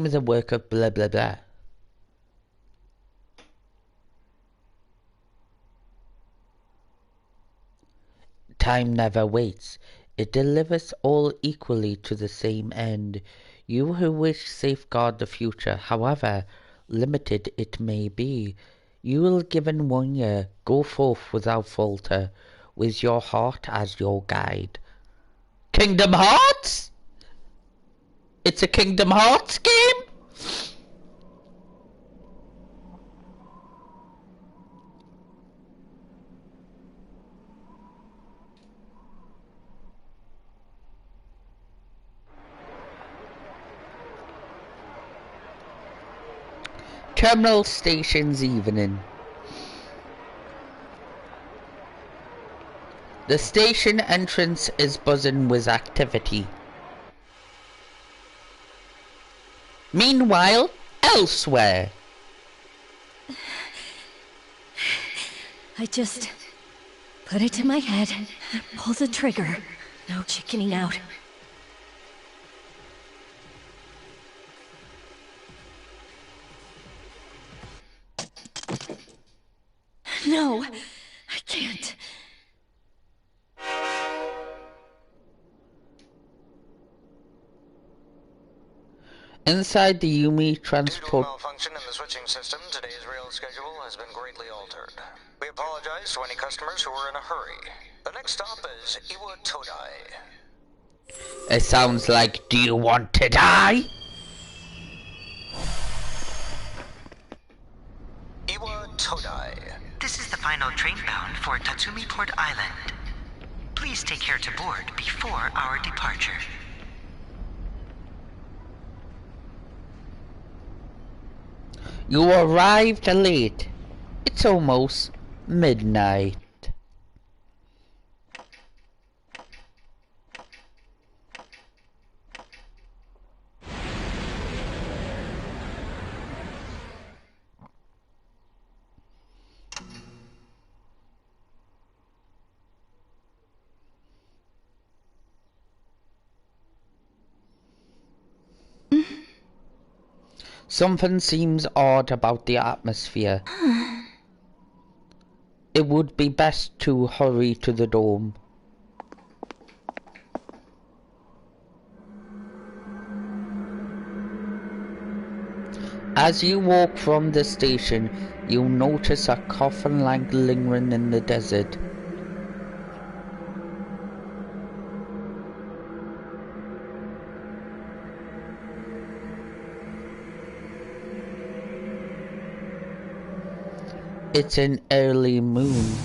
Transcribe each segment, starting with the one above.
Time is a work of blah blah blah. Time never waits. It delivers all equally to the same end. You who wish safeguard the future, however limited it may be. You will given 1 year. Go forth without falter, with your heart as your guide. Kingdom Hearts? It's a Kingdom Hearts game? Terminal stations evening. The station entrance is buzzing with activity. Meanwhile, elsewhere. I just put it to my head, pull the trigger. No chickening out. No, I can't. Inside the Yumi transport... Due to a malfunction in the switching system, today's rail schedule has been greatly altered. We apologize to any customers who are in a hurry. The next stop is Iwa Todai. It sounds like, do you want to die? Iwa Todai. This is the final train bound for Tatsumi Port Island. Please take care to board before our departure. You arrived late. It's almost midnight. Something seems odd about the atmosphere. It would be best to hurry to the dome. As you walk from the station, you'll notice a coffin like lingering in the desert. It's an early moon.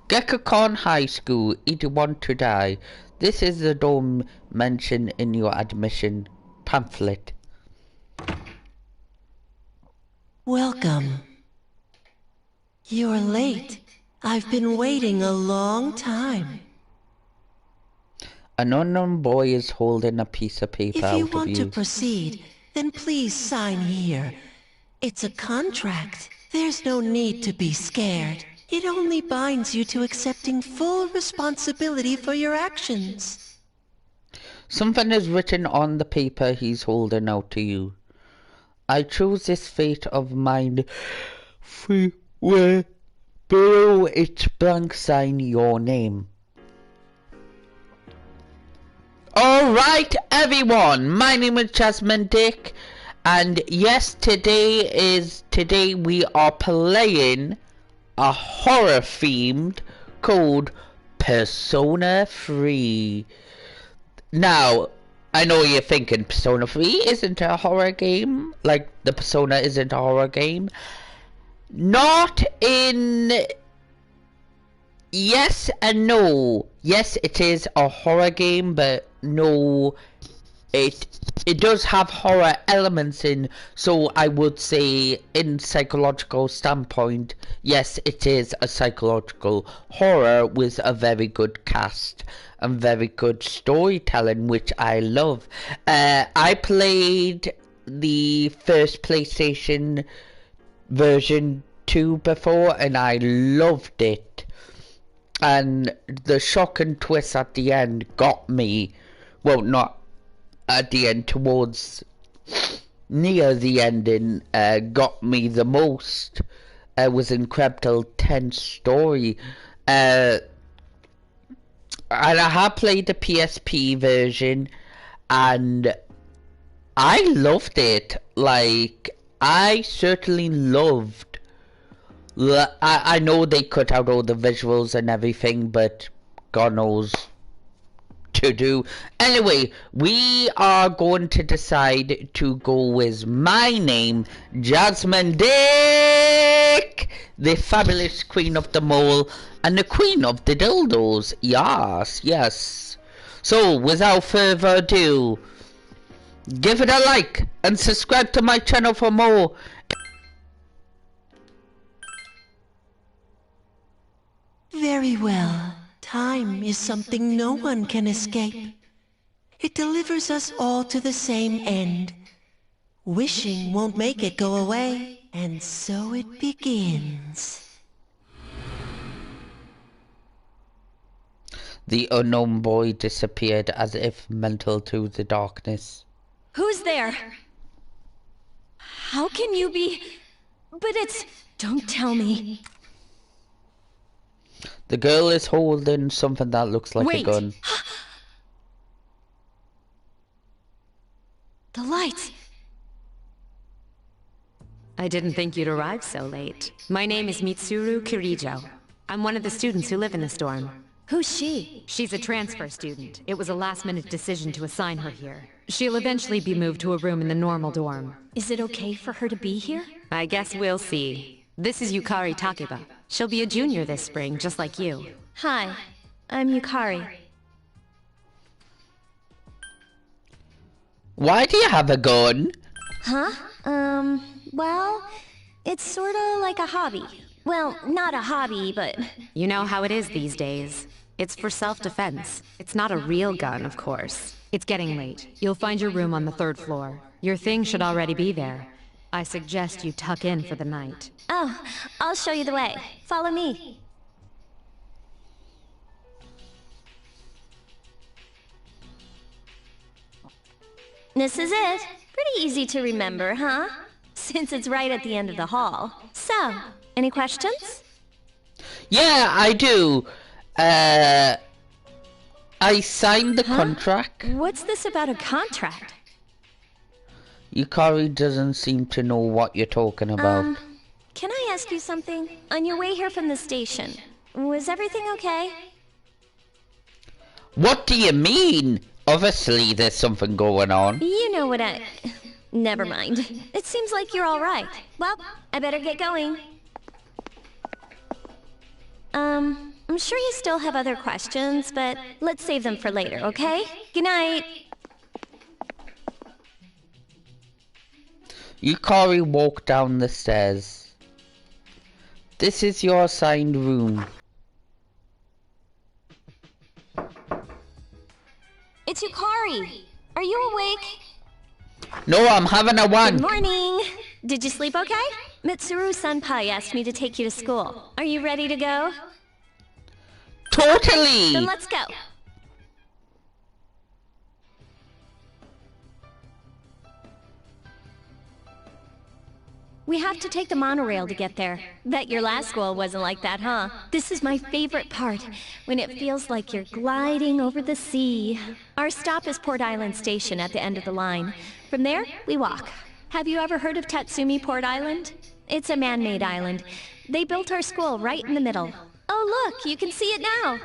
Gekakon High School, 81 to die. This is the dorm mentioned in your admission pamphlet. Welcome. You're late. I've been waiting a long time. An unknown boy is holding a piece of paper out of If you want to proceed, then please sign here. It's a contract. There's no need to be scared. It only binds you to accepting full responsibility for your actions. Something is written on the paper he's holding out to you. I choose this fate of mine where below its blank sign your name. Alright everyone, my name is Jasmine Dick, and yes, today we are playing a horror themed called Persona 3. Now, I know you're thinking Persona 3 isn't a horror game, like the Persona isn't a horror game. Not in... Yes and no. Yes, it is a horror game, but no, it does have horror elements in, so I would say in psychological standpoint, yes, it is a psychological horror with a very good cast and very good storytelling, which I love. I played the first PlayStation version 2 before, and I loved it. And the shock and twist at the end got me. Well, not at the end, towards near the ending, got me the most. It was incredible, tense story. And I have played the PSP version, and I loved it. Like, I certainly loved. I know they cut out all the visuals and everything, but God knows to do. Anyway, we are going to decide to go with my name, Jasmine Dick, the fabulous queen of the mole and the queen of the dildos. Yes, yes. So, without further ado, give it a like and subscribe to my channel for more. Very well. Time is something no one can escape. It delivers us all to the same end. Wishing won't make it go away, and so it begins. The unknown boy disappeared as if mental to the darkness. Who's there? How can you be... But it's... Don't tell me. The girl is holding something that looks like a gun. The lights. I didn't think you'd arrive so late. My name is Mitsuru Kirijo. I'm one of the students who live in this dorm. Who's she? She's a transfer student. It was a last-minute decision to assign her here. She'll eventually be moved to a room in the normal dorm. Is it okay for her to be here? I guess we'll see. This is Yukari Takeba. She'll be a junior this spring, just like you. Hi, I'm Yukari. Why do you have a gun? Huh? Well, it's sorta like a hobby. Well, not a hobby, but... You know how it is these days. It's for self-defense. It's not a real gun, of course. It's getting late. You'll find your room on the 3rd floor. Your thing should already be there. I suggest you tuck in for the night. Oh, I'll show you the way. Follow me. This is it. Pretty easy to remember, huh? Since it's right at the end of the hall. So, any questions? Yeah, I do. I signed the contract. What's this about a contract? Yukari doesn't seem to know what you're talking about. Can I ask you something? On your way here from the station, was everything okay? What do you mean? Obviously there's something going on. You know what I... Never mind. It seems like you're all right. Well, I better get going. I'm sure you still have other questions, but let's save them for later, okay? Good night. Yukari walked down the stairs. This is your assigned room. It's Yukari. Are you awake? No, I'm having a wank. Good morning. Did you sleep okay? Mitsuru-senpai asked me to take you to school. Are you ready to go? Totally! Then let's go. We have to take the monorail to get there. Bet your last school wasn't like that, huh? This is my favorite part, when it feels like you're gliding over the sea. Our stop is Port Island Station at the end of the line. From there, we walk. Have you ever heard of Tatsumi Port Island? It's a man-made island. They built our school right in the middle. Oh look, you can see it now!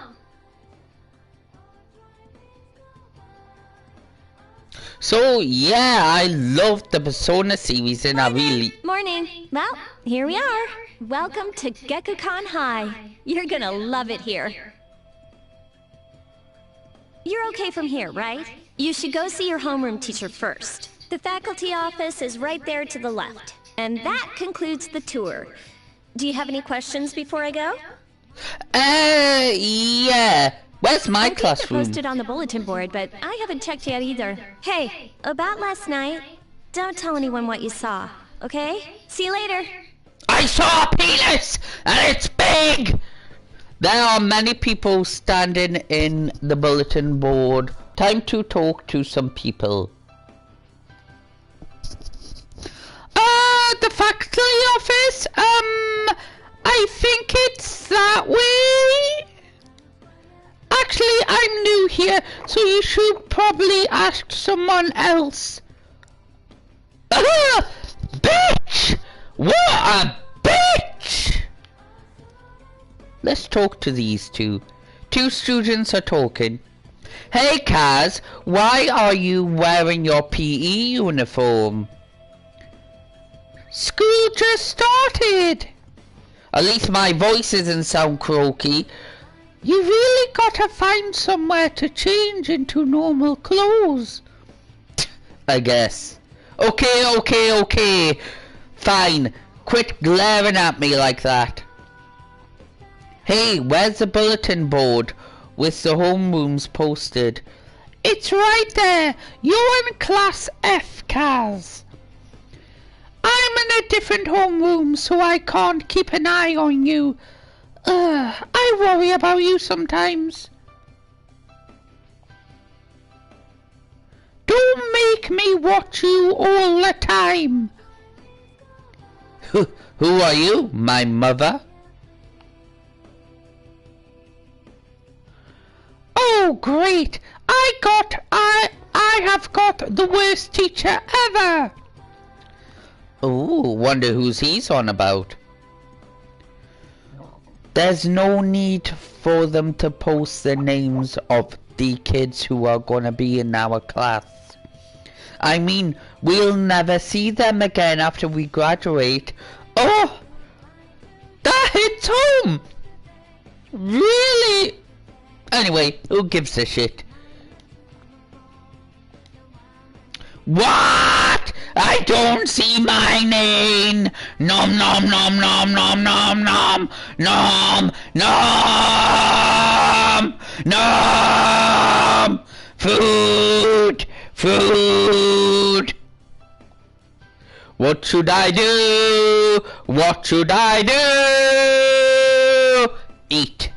So yeah, I love the Persona series and I really... Morning! Well, here we are. Welcome to Gekukan High. You're gonna love it here. You're okay from here, right? You should go see your homeroom teacher first. The faculty office is right there to the left. And that concludes the tour. Do you have any questions before I go? Yeah. Where's my I think classroom? they're posted on the bulletin board, but I haven't checked yet either. Hey, about last night, Don't tell anyone what you saw, okay? See you later. I saw a penis, and it's big! There are many people standing in the bulletin board. Time to talk to some people. The faculty office? I think it's that way. Actually, I'm new here, so you should probably ask someone else. Bitch! What a bitch! Let's talk to these two. Two students are talking. Hey Kaz, why are you wearing your PE uniform? School just started. At least my voice doesn't sound croaky. You really gotta find somewhere to change into normal clothes. I guess. Okay. Fine. Quit glaring at me like that. Hey, where's the bulletin board with the homerooms posted? It's right there. You're in class F, Kaz. I'm in a different homeroom, so I can't keep an eye on you. I worry about you sometimes. Don't make me watch you all the time. Who are you? My mother? Oh, great! I have got the worst teacher ever! Oh, wonder who's he's on about. There's no need for them to post the names of the kids who are gonna be in our class. I mean, we'll never see them again after we graduate. Oh! That hits home! Really? Anyway, who gives a shit? What? I don't see my name. Nom nom nom nom nom nom nom nom nom nom. Food. What should I do? What should I do? Eat.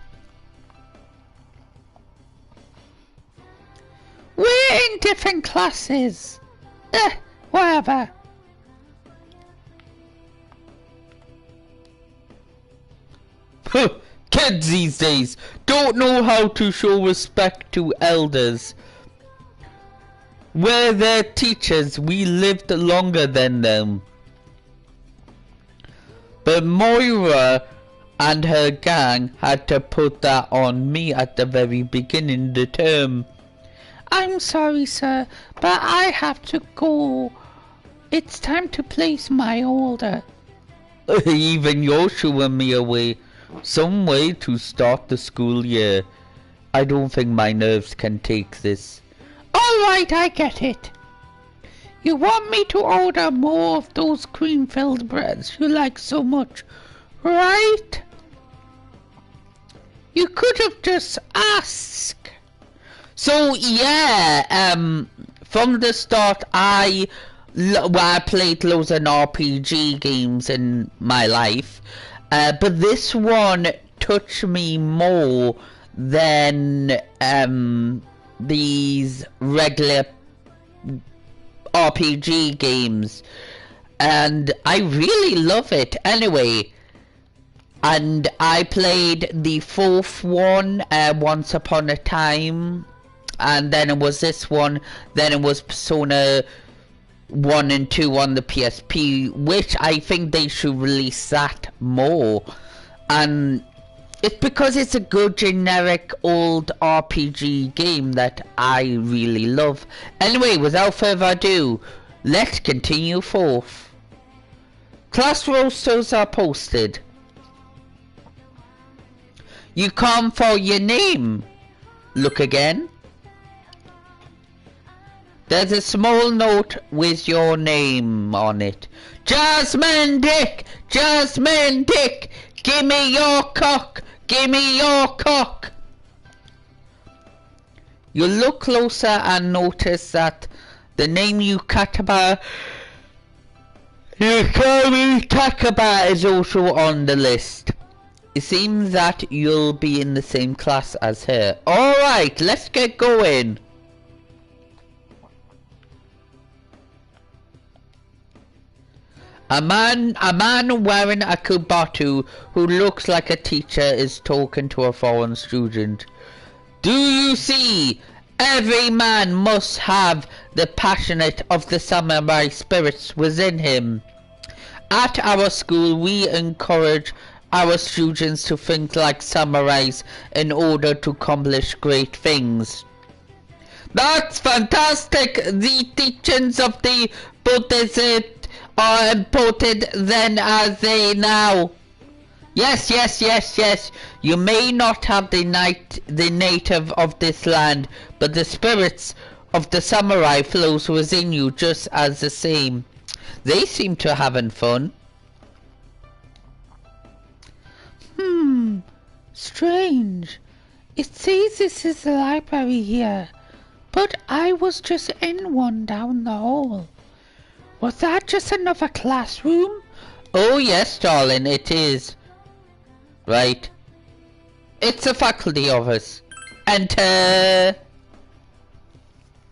We're in different classes. Whatever. Kids these days don't know how to show respect to elders. We're their teachers. We lived longer than them. But Moira and her gang had to put that on me at the very beginning of the term. I'm sorry, sir, but I have to go. It's time to place my order. Even you're shooing me away. Some way to start the school year. I don't think my nerves can take this. Alright, I get it. You want me to order more of those cream-filled breads you like so much, right? You could have just asked. So yeah, from the start I played loads of RPG games in my life, but this one touched me more than these regular RPG games, and I really love it. Anyway, and I played the fourth one once upon a time, and then it was this one, then it was Persona 1 and 2 on the PSP, which I think they should release that more. And it's because it's a good generic old RPG game that I really love. Anyway, without further ado, let's continue forth. Class rosters are posted. You come for your name. Look again. There's a small note with your name on it. Jasmine Dick! Jasmine Dick! Give me your cock! Give me your cock! You look closer and notice that the name you Kataba Yukari Takaba is also on the list. It seems that you'll be in the same class as her. Alright, let's get going. A man wearing a kubatu who looks like a teacher is talking to a foreign student. Do you see? Every man must have the passionate of the samurai spirits within him. At our school, we encourage our students to think like samurais in order to accomplish great things. That's fantastic! The teachings of the Buddhism are important then as they now. Yes. You may not have the native of this land, but the spirits of the samurai flows within you just as the same. They seem to having fun. Strange. It says this is the library here, but I was just in one down the hall. Was that just another classroom? Oh yes, darling, it is. Right. It's a faculty office. Enter.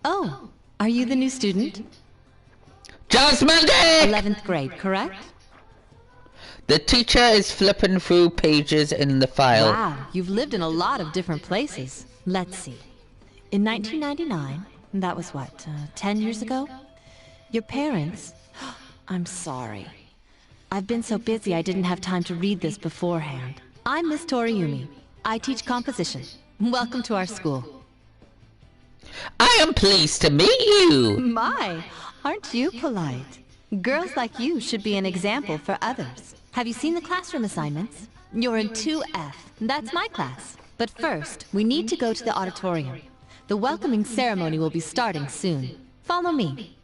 Oh, are you the new student? Jasmine Dick! 11th grade, correct? The teacher is flipping through pages in the file. Wow, you've lived in a lot of different places. Let's see. In 1999, that was what, 10 years ago? Your parents... I'm sorry. I've been so busy I didn't have time to read this beforehand. I'm Miss Toriumi. I teach composition. Welcome to our school. I am pleased to meet you. My, aren't you polite? Girls like you should be an example for others. Have you seen the classroom assignments? You're in 2F. That's my class. But first, we need to go to the auditorium. The welcoming ceremony will be starting soon. Follow me.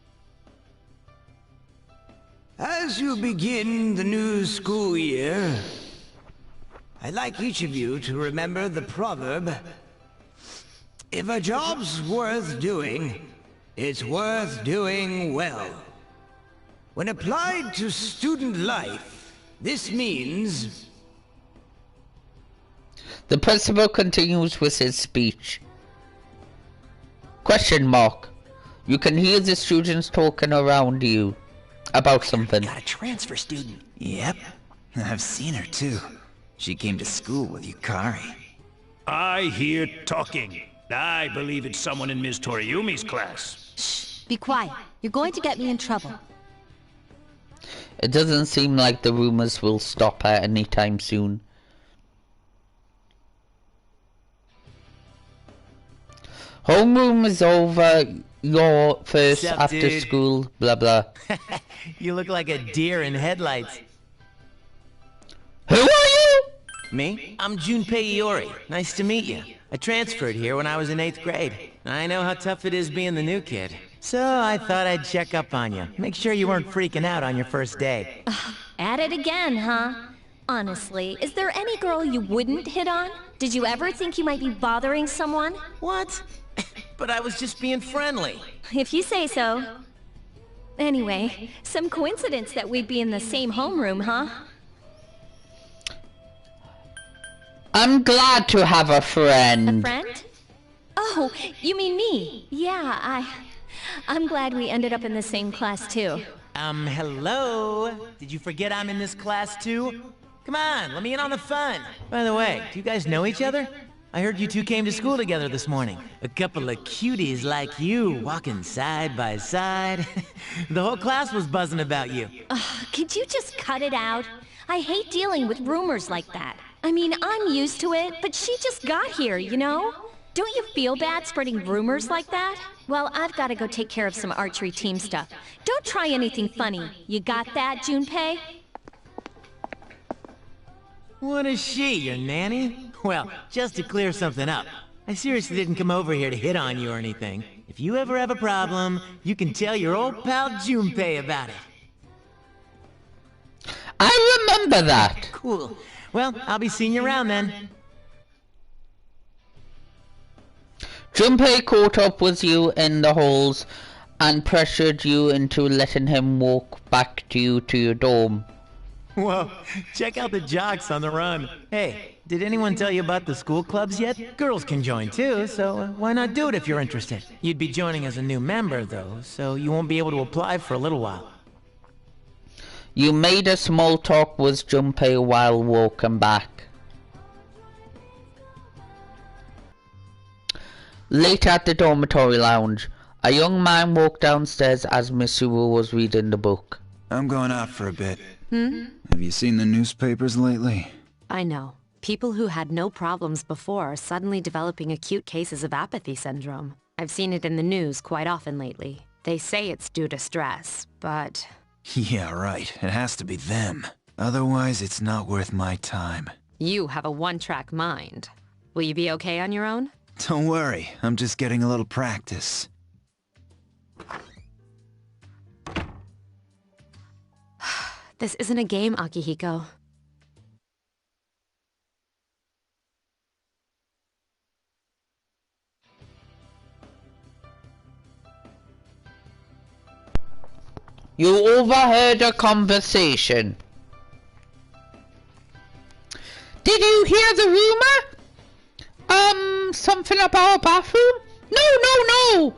As you begin the new school year, I'd like each of you to remember the proverb, if a job's worth doing, it's worth doing well. When applied to student life, this means... The principal continues with his speech. Question mark. You can hear the students talking around you about something. Got a transfer student. Yep. I've seen her too. She came to school with Yukari. I hear talking. I believe it's someone in Ms. Toriumi's class. Shh, be quiet. You're going to get me in trouble. It doesn't seem like the rumors will stop at any time soon. Homeroom is over. Your first Sup, after dude? school, blah blah. You look like a deer in headlights. Who are you? Me? I'm Junpei Iori. Nice to meet you. I transferred here when I was in 8th grade. I know how tough it is being the new kid. So I thought I'd check up on you. Make sure you weren't freaking out on your first day. At it again, huh? Honestly, is there any girl you wouldn't hit on? Did you ever think you might be bothering someone? What? But I was just being friendly. If you say so. Anyway, some coincidence that we'd be in the same homeroom, huh? I'm glad to have a friend. A friend? Oh, you mean me? Yeah, I'm glad we ended up in the same class too. Hello? Did you forget I'm in this class too? Come on, let me in on the fun. By the way, do you guys know each other? I heard you two came to school together this morning. A couple of cuties like you, walking side by side. The whole class was buzzing about you. Could you just cut it out? I hate dealing with rumors like that. I mean, I'm used to it, but she just got here, you know? Don't you feel bad spreading rumors like that? Well, I've got to go take care of some archery team stuff. Don't try anything funny. You got that, Junpei? What is she, your nanny? Well, just to clear something up, I seriously didn't come over here to hit on you or anything. If you ever have a problem, you can tell your old pal Junpei about it. I remember that. Cool. Well, I'll be seeing you around then. Junpei caught up with you in the halls and pressured you into letting him walk back to your dorm. Whoa, check out the jocks on the run. Hey, did anyone tell you about the school clubs yet? Girls can join too, so why not do it if you're interested? You'd be joining as a new member though, so you won't be able to apply for a little while. You made a small talk with Junpei while walking back. Later at the dormitory lounge, a young man walked downstairs as Mitsuru was reading the book. I'm going out for a bit. Have you seen the newspapers lately? I know. People who had no problems before are suddenly developing acute cases of apathy syndrome. I've seen it in the news quite often lately. They say it's due to stress, but... Yeah, right. It has to be them. Otherwise, it's not worth my time. You have a one-track mind. Will you be okay on your own? Don't worry. I'm just getting a little practice. This isn't a game, Akihiko. You overheard a conversation. Did you hear the rumor? Something about a bathroom? No!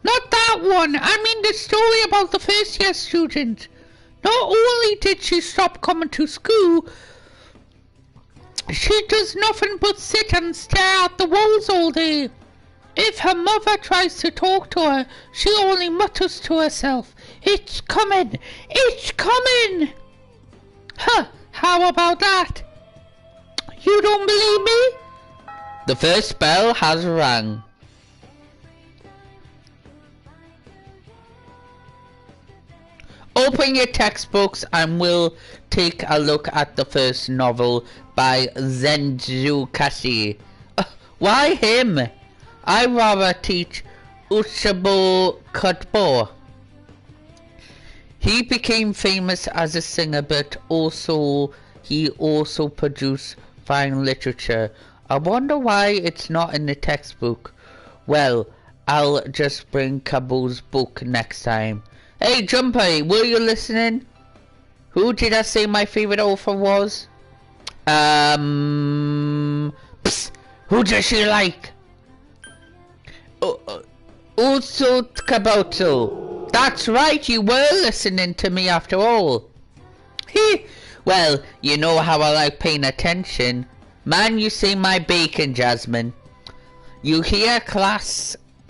Not that one. I mean the story about the first year student. Not only did she stop coming to school, she does nothing but sit and stare at the walls all day. If her mother tries to talk to her, she only mutters to herself, "It's coming! It's coming!" Huh, how about that? You don't believe me? The first bell has rang. Open your textbooks and we'll take a look at the first novel by Zenju Kashi. Why him? I'd rather teach Uchabo Kutbo. He became famous as a singer, but he also produced fine literature. I wonder why it's not in the textbook. Well, I'll just bring Kabu's book next time. Hey Junpei, were you listening? Who did I say my favorite author was? Psst, who does she like? Uso Kabuto. That's right, you were listening to me after all. Well, you know how I like paying attention. Man, you say my bacon, Jasmine. You hear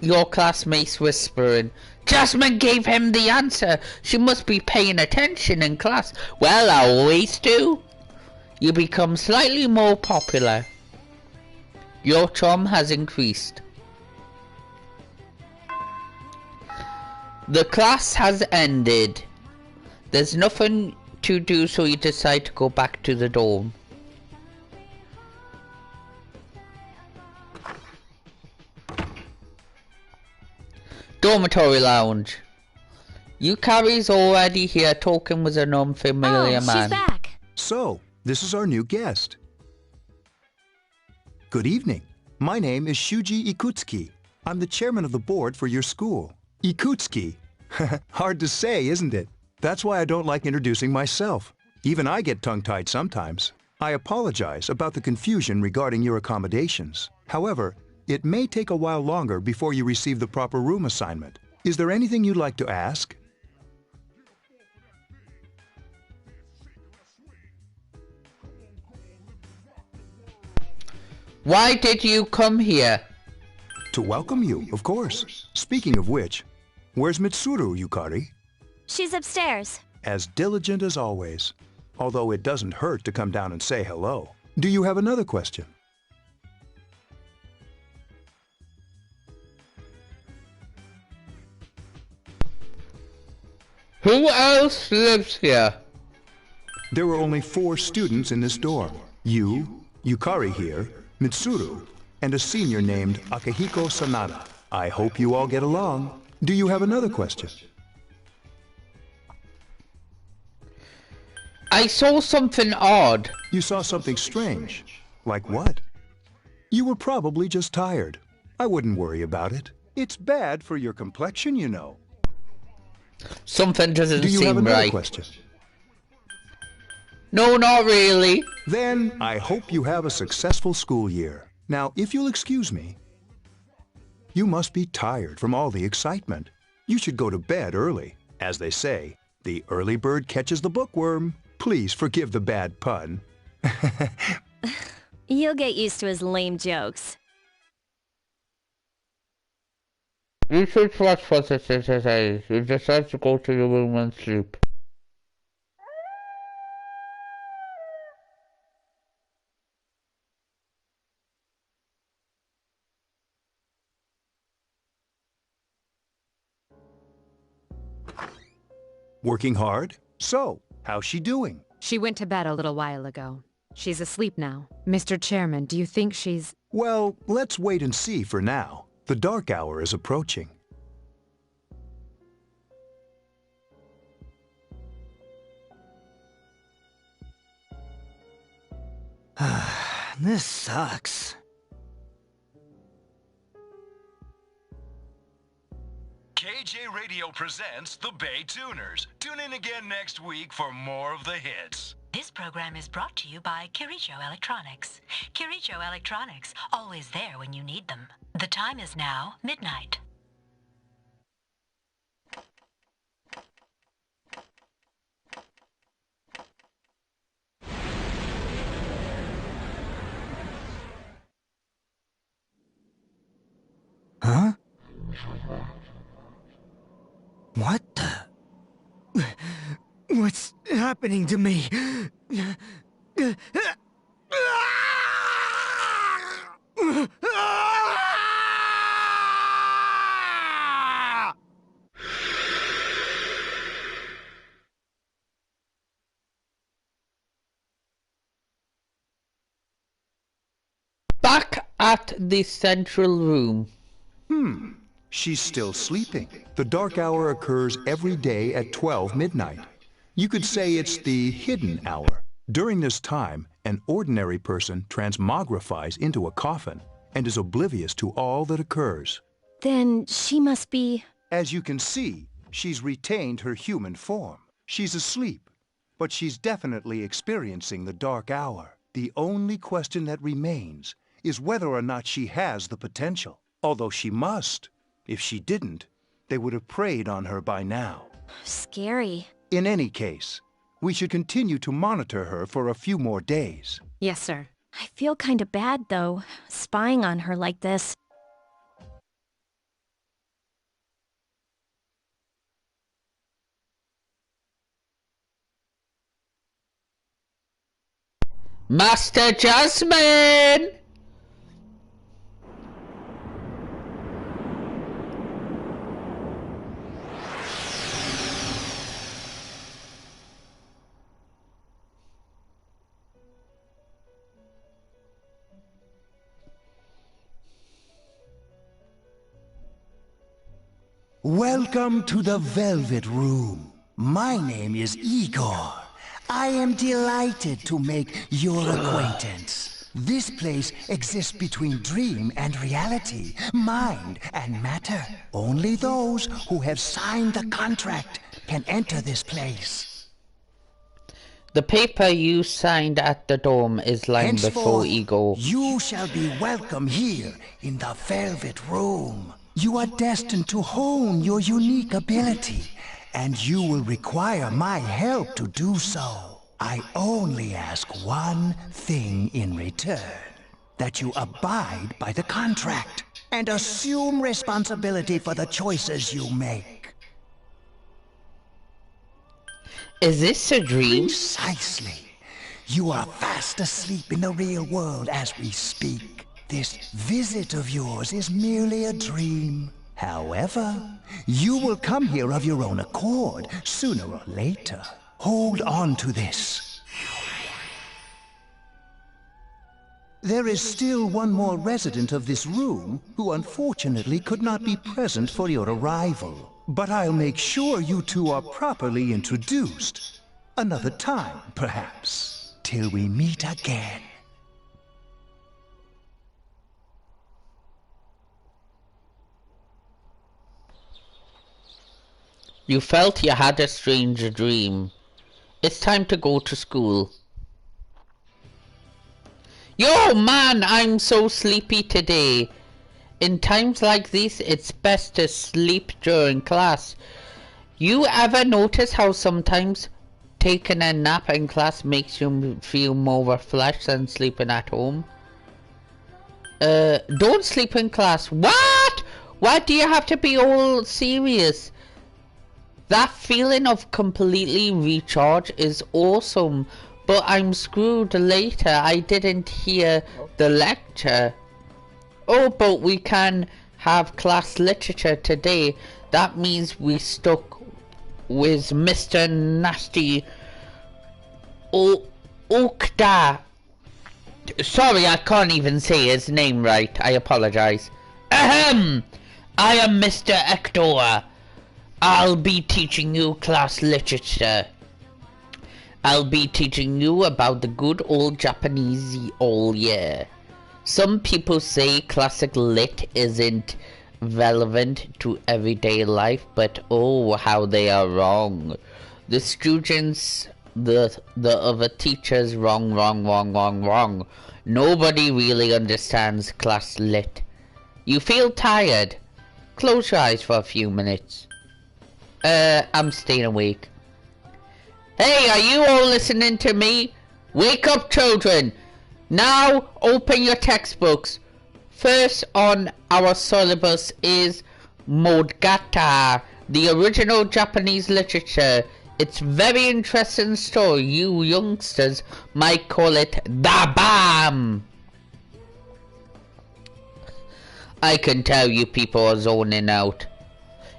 your classmates whispering. Jasmine gave him the answer. She must be paying attention in class. Well, I always do. You become slightly more popular. Your charm has increased. The class has ended. There's nothing to do, so you decide to go back to the dorm. Dormitory lounge. Yukari's already here talking with an unfamiliar man. She's back. So, this is our new guest. Good evening. My name is Shuji Ikutsuki. I'm the chairman of the board for your school. Ikutsuki. Hard to say, isn't it? That's why I don't like introducing myself. Even I get tongue-tied sometimes. I apologize about the confusion regarding your accommodations. However, it may take a while longer before you receive the proper room assignment. Is there anything you'd like to ask? Why did you come here? To welcome you, of course. Speaking of which, where's Mitsuru, Yukari? She's upstairs. As diligent as always. Although it doesn't hurt to come down and say hello. Do you have another question? Who else lives here? There were only 4 students in this dorm. You, Yukari here, Mitsuru, and a senior named Akihiko Sanada. I hope you all get along. Do you have another question? I saw something odd. You saw something strange. Like what? You were probably just tired. I wouldn't worry about it. It's bad for your complexion, you know. Something doesn't Do you have seem another right. question? No, not really. Then I hope you have a successful school year. Now, if you'll excuse me, you must be tired from all the excitement. You should go to bed early. As they say, the early bird catches the bookworm. Please forgive the bad pun. You'll get used to his lame jokes. You should trust what it says. You just have to go to your room and sleep. Working hard? So, how's she doing? She went to bed a little while ago. She's asleep now. Mr. Chairman, do you think she's... Well, let's wait and see for now. The dark hour is approaching. This sucks. KJ Radio presents the Bay Tuners. Tune in again next week for more of the hits. This program is brought to you by Kirijo Electronics. Kirijo Electronics, always there when you need them. The time is now midnight. Huh? What the... What's happening to me? Back at the central room. She's still sleeping. The dark hour occurs every day at 12 midnight. You could say it's the hidden hour. During this time, an ordinary person transmogrifies into a coffin and is oblivious to all that occurs. Then she must be... As you can see, she's retained her human form. She's asleep, but she's definitely experiencing the dark hour. The only question that remains is whether or not she has the potential, although she must. If she didn't, they would have preyed on her by now. Scary. In any case, we should continue to monitor her for a few more days. Yes, sir. I feel kinda bad, though, spying on her like this. Master Jasmine! Welcome to the Velvet Room. My name is Igor. I am delighted to make your acquaintance. This place exists between dream and reality, mind and matter. Only those who have signed the contract can enter this place. The paper you signed at the dome is lying before Henceforth, Ego. you shall be welcome here in the Velvet Room. You are destined to hone your unique ability, and you will require my help to do so. I only ask one thing in return, that you abide by the contract and assume responsibility for the choices you make. Is this a dream? Precisely. You are fast asleep in the real world as we speak. This visit of yours is merely a dream. However, you will come here of your own accord, sooner or later. Hold on to this. There is still one more resident of this room who unfortunately could not be present for your arrival. But I'll make sure you two are properly introduced. Another time, perhaps, till we meet again. You felt you had a strange dream. It's time to go to school. Yo, man, I'm so sleepy today. In times like these, it's best to sleep during class. You ever notice how sometimes taking a nap in class makes you feel more refreshed than sleeping at home? Don't sleep in class. What? Why do you have to be all serious? That feeling of completely recharge is awesome, but I'm screwed later. I didn't hear the lecture. Oh, but we can have class literature today. That means we stuck with Mr. Nasty Okda. Sorry, I can't even say his name right. I apologize. Ahem! I am Mr. Ector. I'll be teaching you class literature. I'll be teaching you about the good old Japanese all year. Some people say classic lit isn't relevant to everyday life, but oh, how they are wrong. The students, the other teachers, wrong. Nobody really understands class lit. You feel tired? Close your eyes for a few minutes. I'm staying awake. Hey, are you all listening to me? Wake up, children! Now, open your textbooks. First on our syllabus is Monogatari, the original Japanese literature. It's very interesting story. You youngsters might call it Da Bam. I can tell you people are zoning out.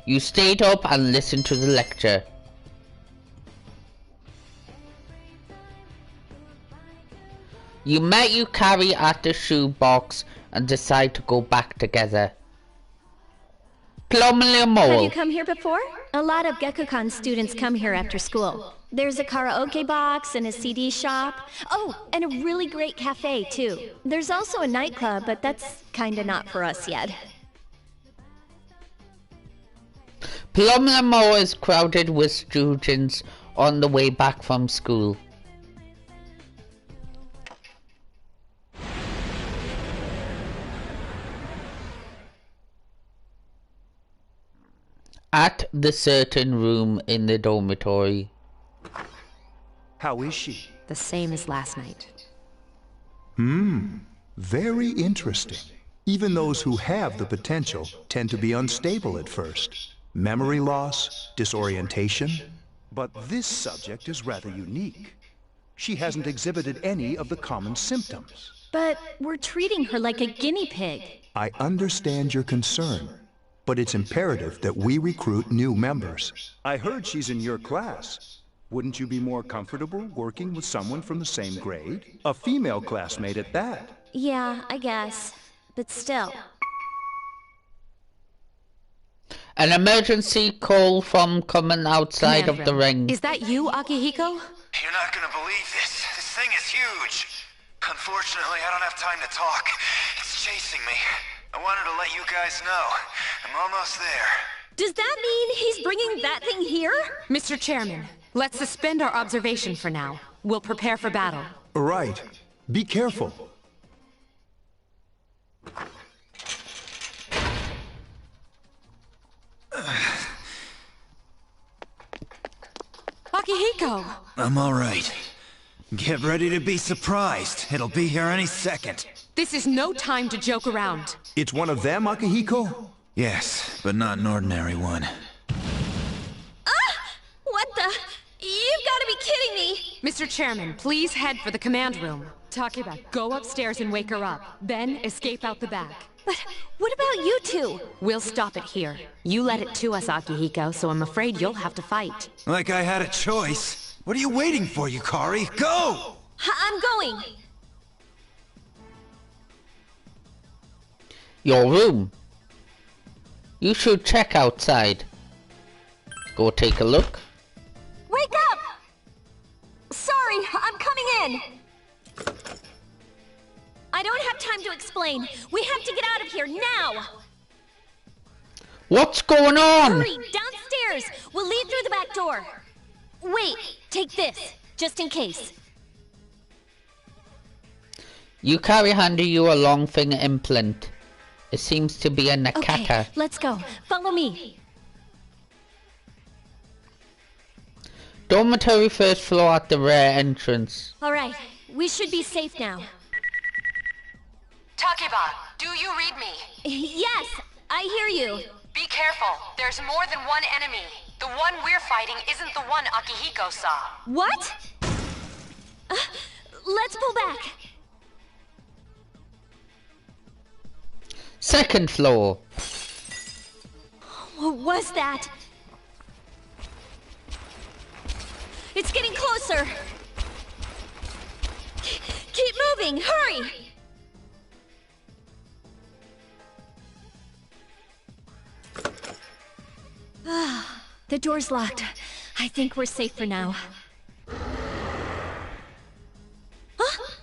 You stayed up and listened to the lecture. You met Yukari at the shoebox and decide to go back together. Have you come here before? A lot of Gekukan students come here after school. There's a karaoke box and a CD shop. Oh, and a really great cafe, too. There's also a nightclub, but that's kinda not for us yet. Plum is crowded with students on the way back from school. At the certain room in the dormitory. How is she? The same as last night. Very interesting. Even those who have the potential tend to be unstable at first. Memory loss, disorientation. But this subject is rather unique. She hasn't exhibited any of the common symptoms. But we're treating her like a guinea pig. I understand your concern, but it's imperative that we recruit new members. I heard she's in your class. Wouldn't you be more comfortable working with someone from the same grade? A female classmate at that. Yeah, I guess. But still. An emergency call from coming outside of the ring. Is that you, Akihiko? You're not gonna believe this. This thing is huge. Unfortunately, I don't have time to talk. It's chasing me. I wanted to let you guys know. I'm almost there. Does that mean he's bringing that thing here? Mr. Chairman, let's suspend our observation for now. We'll prepare for battle. Right. Be careful. Akihiko! I'm all right. Get ready to be surprised. It'll be here any second. This is no time to joke around. It's one of them, Akihiko? Yes, but not an ordinary one. What the? You've got to be kidding me! Mr. Chairman, please head for the command room. Takeba, go upstairs and wake her up. Then escape out the back. But what about you two? We'll stop it here. You led it to us, Akihiko, so I'm afraid you'll have to fight. Like I had a choice. What are you waiting for, Yukari? Go! I'm going! Your room. You should check outside. Go take a look. Wake up! Sorry, I'm coming in! I don't have time to explain. We have to get out of here now! What's going on? Hurry, downstairs! stairs! We'll lead through the back door. Wait, take this, just in case. You carry handy you a long finger implant. It seems to be a nakata. Okay, let's go. Follow me. Dormitory first floor at the rear entrance. Alright, we should be safe now. Takeba, do you read me? Yes, I hear you. Be careful. There's more than one enemy. The one we're fighting isn't the one Akihiko saw. What? Let's pull back. Second floor. What was that? It's getting closer. Keep moving, hurry! The door's locked. I think we're safe for now. Huh?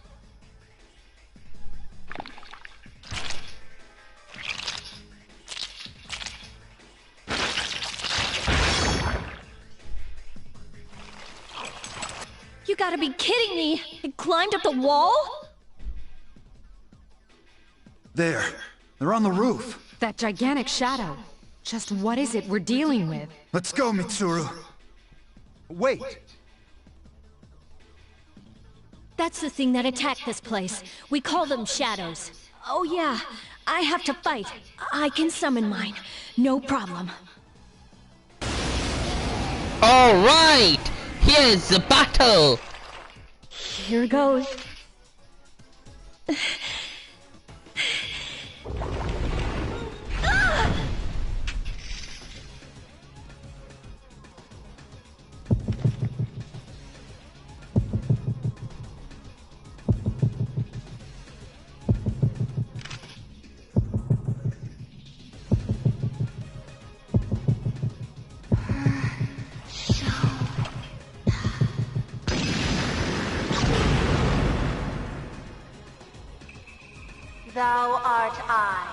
You gotta be kidding me! It climbed up the wall? There. They're on the roof. That gigantic shadow. Just what is it we're dealing with? Let's go, Mitsuru. Wait. That's the thing that attacked this place. We call them shadows. Oh yeah, I have to fight. I can summon mine. No problem. Alright! Here's the battle! Here goes. Thou art I,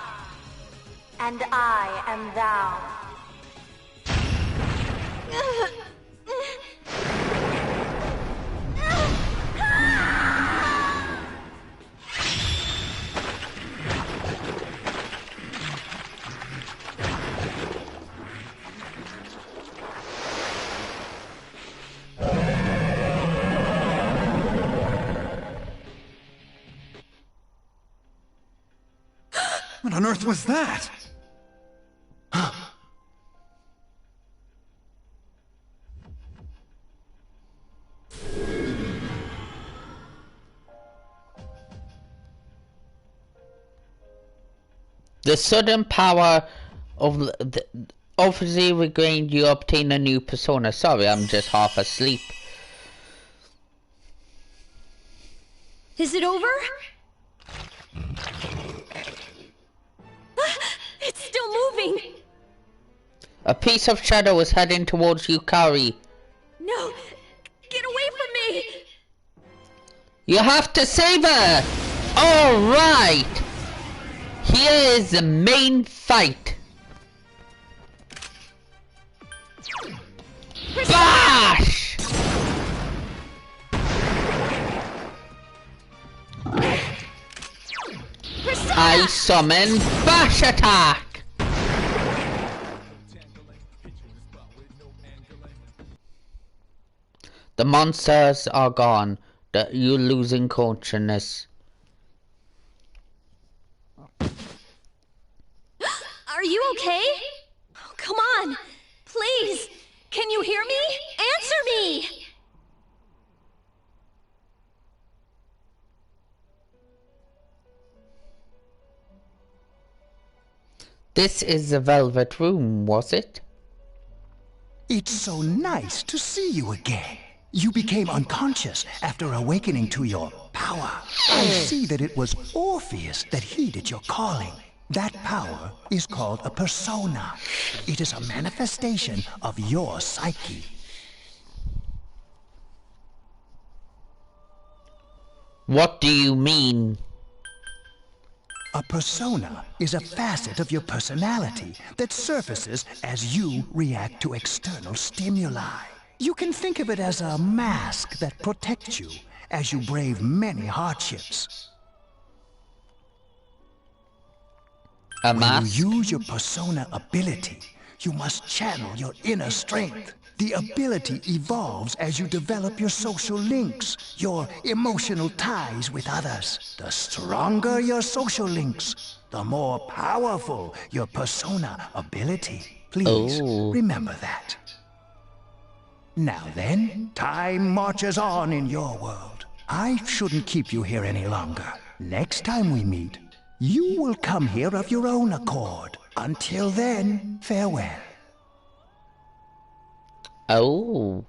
and I am thou. What on earth was that? The sudden power of the obviously regained, you obtain a new persona. Sorry, I'm just half asleep. Is it over? It's still moving! A piece of shadow is heading towards Yukari. No! Get away from me! You have to save her! Alright! Here is the main fight. Bash! I summon Bash Attack! The monsters are gone. You're losing consciousness. Are you okay? Oh, come on! Please! Can you hear me? Answer me! This is the Velvet Room, was it? It's so nice to see you again. You became unconscious after awakening to your power. I see that it was Orpheus that heeded your calling. That power is called a persona. It is a manifestation of your psyche. What do you mean? A persona is a facet of your personality that surfaces as you react to external stimuli. You can think of it as a mask that protects you as you brave many hardships. A mask? When you use your persona ability, you must channel your inner strength. The ability evolves as you develop your social links, your emotional ties with others. The stronger your social links, the more powerful your persona ability. Please remember that. Now then, time marches on in your world. I shouldn't keep you here any longer. Next time we meet, you will come here of your own accord. Until then, farewell. Oh.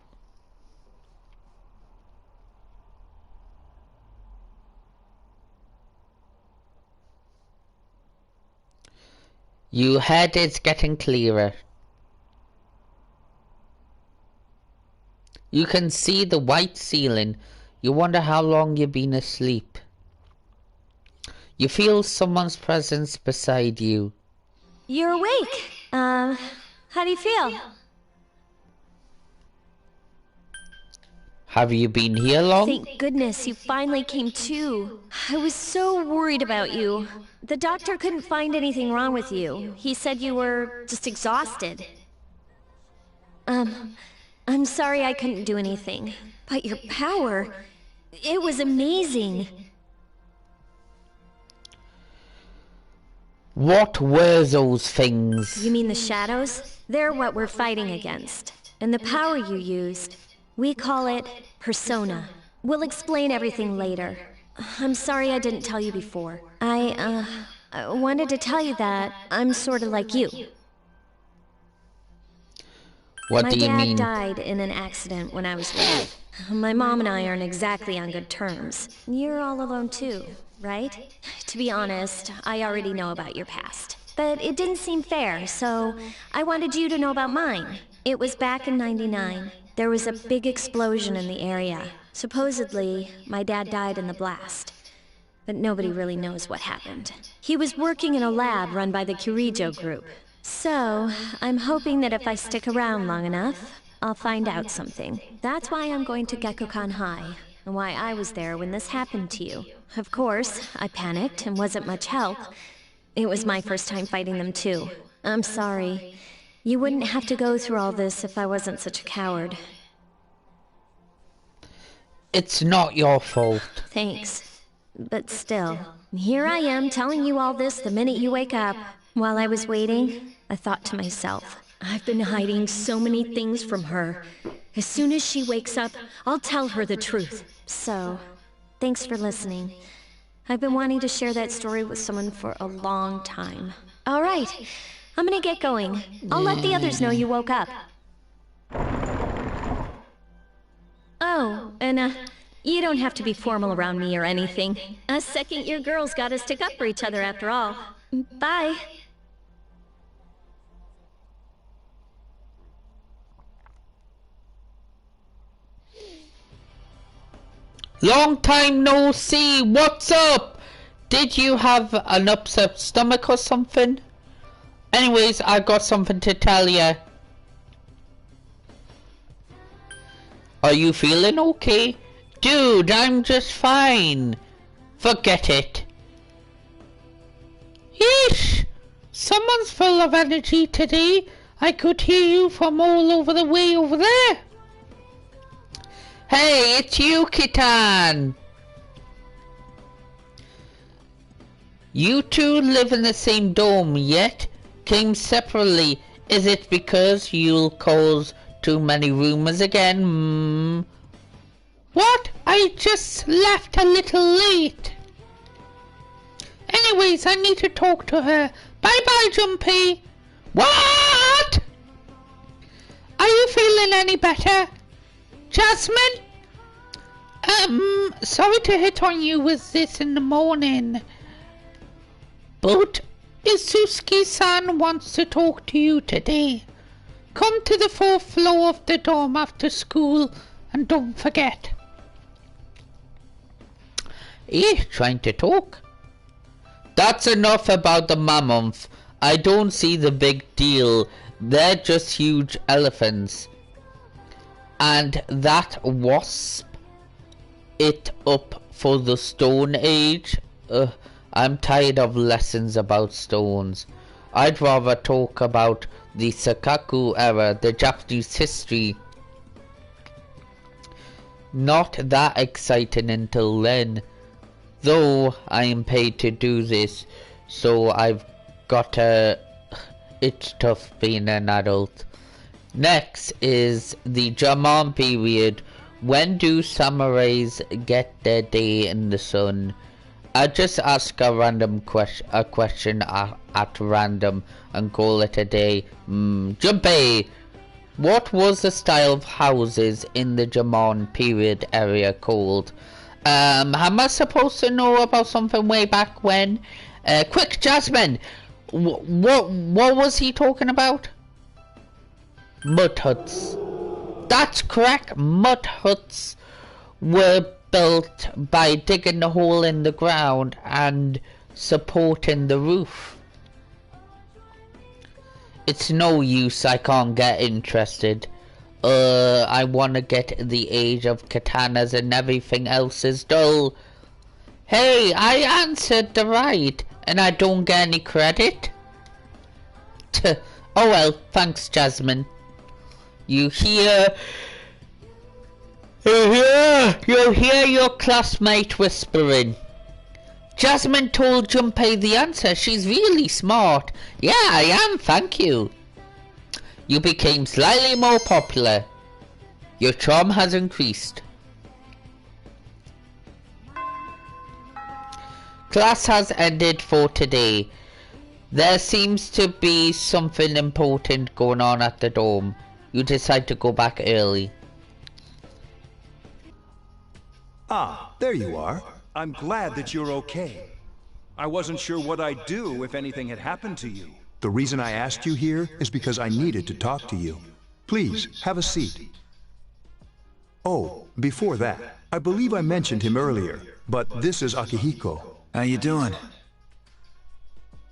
Your head is getting clearer. You can see the white ceiling. You wonder how long you've been asleep. You feel someone's presence beside you. You're awake. How do you feel? Have you been here long? Thank goodness you finally came to. I was so worried about you. The doctor couldn't find anything wrong with you. He said you were just exhausted. I'm sorry I couldn't do anything. But your power, it was amazing. What were those things? You mean the shadows? They're what we're fighting against. And the power you used, we call it persona. We'll explain everything later. I'm sorry I didn't tell you before. I wanted to tell you that I'm sort of like you. What do you mean? My dad died in an accident when I was little. My mom and I aren't exactly on good terms. You're all alone too, right? To be honest, I already know about your past. But it didn't seem fair, so I wanted you to know about mine. It was back in '99. There was a big explosion in the area. Supposedly, my dad died in the blast. But nobody really knows what happened. He was working in a lab run by the Kirijo group. So, I'm hoping that if I stick around long enough, I'll find out something. That's why I'm going to Gekkoukan High, and why I was there when this happened to you. Of course, I panicked and wasn't much help. It was my first time fighting them too. I'm sorry. You wouldn't have to go through all this if I wasn't such a coward. It's not your fault. Thanks. But still, here I am telling you all this the minute you wake up. While I was waiting, I thought to myself, I've been hiding so many things from her. As soon as she wakes up, I'll tell her the truth. So, thanks for listening. I've been wanting to share that story with someone for a long time. All right, I'm gonna get going. I'll let the others know you woke up. Oh, and you don't have to be formal around me or anything. Us second-year girls gotta stick up for each other after all. Bye. Long time no see. What's up? Did you have an upset stomach or something? Anyways, I got something to tell you. Are you feeling okay? Dude, I'm just fine. Forget it. Yeesh! Someone's full of energy today. I could hear you from all over the way over there. Hey, it's you, Kitan. You two live in the same dome, yet came separately. Is it because you'll cause too many rumors again? What? I just left a little late. Anyways, I need to talk to her. Bye-bye, Jumpy. What? Are you feeling any better? Jasmine? Sorry to hit on you with this in the morning. But Isusuke-san wants to talk to you today. Come to the 4th floor of the dorm after school and don't forget. Trying to talk? That's enough about the mammoth. I don't see the big deal. They're just huge elephants. And that wasp it up for the Stone Age? I'm tired of lessons about stones. I'd rather talk about the Sakaku era, the Japanese history. Not that exciting until then. Though I am paid to do this, so I've got it's tough being an adult. Next is the Jamon period. When do samurais get their day in the sun? I just ask a random question at random and call it a day. Junpei! What was the style of houses in the Jamon period area called? Am I supposed to know about something way back when? Quick, Jasmine! What was he talking about? Mud huts. That's correct. Mud huts were built by digging a hole in the ground and supporting the roof. It's no use, I can't get interested. I wanna get the age of katanas and everything else is dull. Hey, I answered the right, and I don't get any credit? Oh well, thanks, Jasmine. You hear your classmate whispering. Jasmine told Junpei the answer. She's really smart. Yeah, I am, thank you. You became slightly more popular. Your charm has increased. Class has ended for today. There seems to be something important going on at the dorm. You decide to go back early. Ah, there you are. I'm glad that you're okay. I wasn't sure what I'd do if anything had happened to you. The reason I asked you here is because I needed to talk to you. Please, have a seat. Oh, before that, I believe I mentioned him earlier, but this is Akihiko. How you doing?